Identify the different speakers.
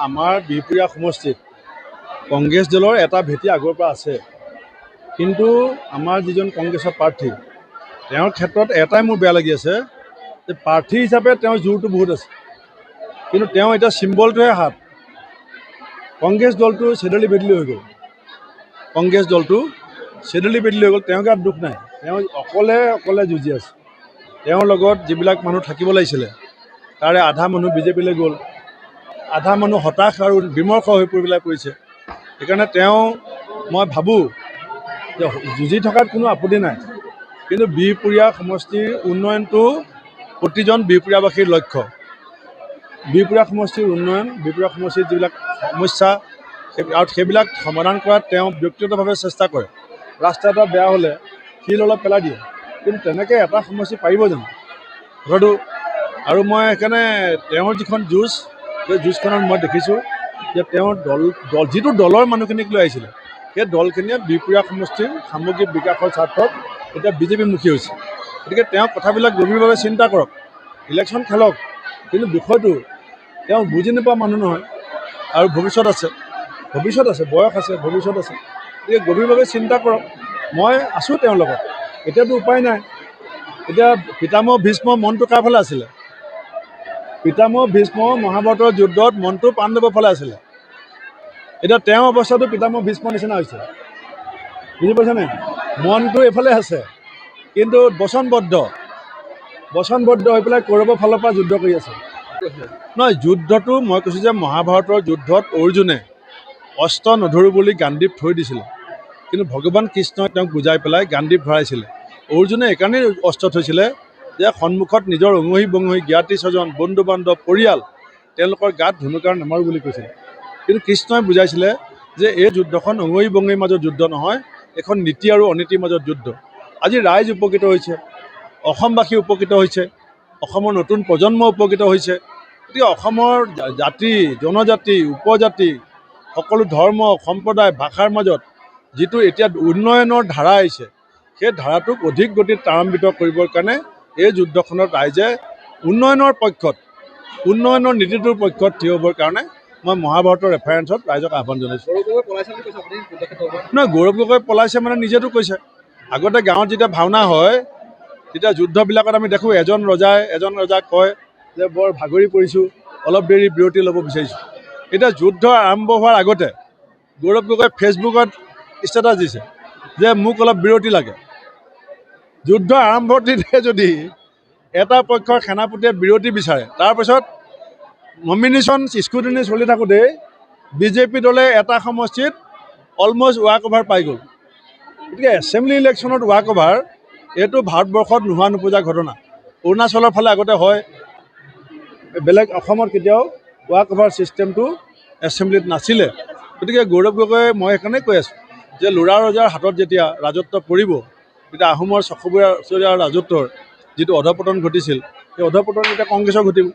Speaker 1: আমাৰ বিহপুৰীয়া সমষ্টিত কংগ্ৰেছ দলৰ এটা ভেটি আগৰ পৰা আছে, কিন্তু আমাৰ যিজন কংগ্ৰেছৰ প্ৰাৰ্থী তেওঁৰ ক্ষেত্ৰত এটাই মোৰ বেয়া লাগি আছে যে প্ৰাৰ্থী হিচাপে তেওঁৰ জোৰটো বহুত আছে, কিন্তু তেওঁ এতিয়া চিম্বলটোহে হাত। কংগ্ৰেছ দলটো চেডলি বেদলি হৈ গ'ল, কংগ্ৰেছ দলটো চেডলি বেদলি হৈ গ'ল। তেওঁৰ গাত দুখ নাই, তেওঁ অকলে যুঁজি আছে। তেওঁৰ লগত যিবিলাক মানুহ থাকিব লাগিছিলে তাৰে আধা মানুহ বিজেপিলৈ গ'ল, আধা মানুহ হতাশ আৰু বিমৰ্ষ হৈ পেলাই পৰিছে। সেইকাৰণে মই ভাবোঁ যে যুঁজি থকাত কোনো আপত্তি নাই, কিন্তু বিহপুৰীয়া সমষ্টিৰ উন্নয়নটো প্ৰতিজন বিহপুৰীয়াবাসীৰ লক্ষ্য। বিহপুৰীয়া সমষ্টিৰ উন্নয়ন, বিহপুৰীয়া সমষ্টিৰ যিবিলাক সমস্যা আৰু সেইবিলাক সমাধান কৰাত তেওঁ ব্যক্তিগতভাৱে চেষ্টা কৰে। ৰাস্তা এটা বেয়া হ'লে শিল অলপ পেলাই দিয়ে, কিন্তু তেনেকৈ এটা সমষ্টি পাৰিব জানো কথাটো? আৰু মই সেইকাৰণে তেওঁৰ যিখন যুঁজ, সেই যুঁজখনত মই দেখিছোঁ যে তেওঁৰ যিটো দলৰ মানুহখিনিক লৈ আহিছিলে সেই দলখিনিয়ে বিহপুৰীয়া সমষ্টিৰ সামগ্ৰিক বিকাশৰ স্বাৰ্থত এতিয়া বিজেপিমুখী হৈছে। গতিকে তেওঁ কথাবিলাক গভীৰভাৱে চিন্তা কৰক, ইলেকশ্যন খেলক, কিন্তু বিষয়টো তেওঁ বুজি নোপোৱা মানুহ নহয়। আৰু ভৱিষ্যত আছে, বয়স আছে, ভৱিষ্যত আছে। গতিকে গভীৰভাৱে চিন্তা কৰক। মই আছোঁ তেওঁৰ লগত, এতিয়াতো উপায় নাই। এতিয়া পিতামহ ভীষ্ম মনটো কাৰ ফালে আছিলে? পিতামহ ভীষ্ম মহাভাৰতৰ যুদ্ধত মনটো পাণ্ডৱৰ ফালে আছিলে। এতিয়া তেওঁৰ অৱস্থাটো পিতামহ ভীষ্মৰ নিচিনা হৈছে, বুজি পাইছেনে? মনটো এইফালে আছে, কিন্তু বচনবদ্ধ হৈ পেলাই কৌৰৱৰ ফালৰ পৰা যুদ্ধ কৰি আছে। নহয়, যুদ্ধটো মই কৈছোঁ যে মহাভাৰতৰ যুদ্ধত অৰ্জুনে অস্ত্ৰ নধৰোঁ বুলি গাণ্ডীপ থৈ দিছিলে, কিন্তু ভগৱান কৃষ্ণই তেওঁক বুজাই পেলাই গাণ্ডীপ ভৰাইছিলে। অৰ্জুনে এইকাৰণেই অস্ত্ৰ থৈছিলে যে সন্মুখত নিজৰ অঙহী বঙহী জ্ঞাতি স্বজন বন্ধু বান্ধৱ পৰিয়াল তেওঁলোকৰ গাত ধনুকাৰ নামাৰোঁ বুলি কৈছিলে। কিন্তু কৃষ্ণই বুজাইছিলে যে এই যুদ্ধখন অঙহী বঙহীৰ মাজত যুদ্ধ নহয়, এখন নীতি আৰু অনীতিৰ মাজত যুদ্ধ। আজি ৰাইজ উপকৃত হৈছে, অসমবাসী উপকৃত হৈছে, অসমৰ নতুন প্ৰজন্ম উপকৃত হৈছে। গতিকে অসমৰ জাতি জনজাতি উপজাতি সকলো ধৰ্ম সম্প্ৰদায় ভাষাৰ মাজত যিটো এতিয়া উন্নয়নৰ ধাৰা আহিছে, সেই ধাৰাটোক অধিক গতিত ত্বৰান্বিত কৰিবৰ কাৰণে এই যুদ্ধখনত ৰাইজে উন্নয়নৰ পক্ষত, উন্নয়নৰ নীতিটোৰ পক্ষত থিয় হ'বৰ কাৰণে মই মহাভাৰতৰ ৰেফাৰেঞ্চত ৰাইজক আহ্বান জনাইছোঁ। নহয়, গৌৰৱ গগৈ পলাইছে মানে নিজেতো কৈছে। আগতে গাঁৱত যেতিয়া ভাওনা হয় তেতিয়া যুদ্ধবিলাকত আমি দেখোঁ এজন ৰজাক কয় যে বৰ ভাগৰি পৰিছোঁ, অলপ দেৰি বিৰতি ল'ব বিচাৰিছোঁ। এতিয়া যুদ্ধ আৰম্ভ হোৱাৰ আগতে গৌৰৱ গগৈ ফেচবুকত ষ্টেটাছ দিছে যে মোক অলপ বিৰতি লাগে। যুদ্ধ আৰম্ভণিতে যদি এটা পক্ষৰ সেনাপতিয়ে বিৰতি বিচাৰে, তাৰপিছত নমিনেশ্যন স্কুটিনি চলি থাকোঁতেই বিজেপি দলে এটা সমষ্টিত অলমষ্ট ৱাক অভাৰ পাই গ'ল। গতিকে এছেম্বলি ইলেকশ্যনত ৱাক অভাৰ এইটো ভাৰতবৰ্ষত নোহোৱা নোপোজা ঘটনা। অৰুণাচলৰ ফালে আগতে হয়, বেলেগ অসমত কেতিয়াও ৱাক অভাৰ ছিষ্টেমটো এছেম্বলিত নাছিলে। গতিকে গৌৰৱ গগৈ মই সেইকাৰণে কৈ আছোঁ যে ল'ৰা ৰজাৰ হাতত যেতিয়া ৰাজত্ব পৰিব, তেতিয়া আহোমৰ 600 বছৰীয়া ৰাজত্বৰ যিটো অধপতন ঘটিছিল, সেই অধপতন এতিয়া কংগ্ৰেছৰ ঘটিব।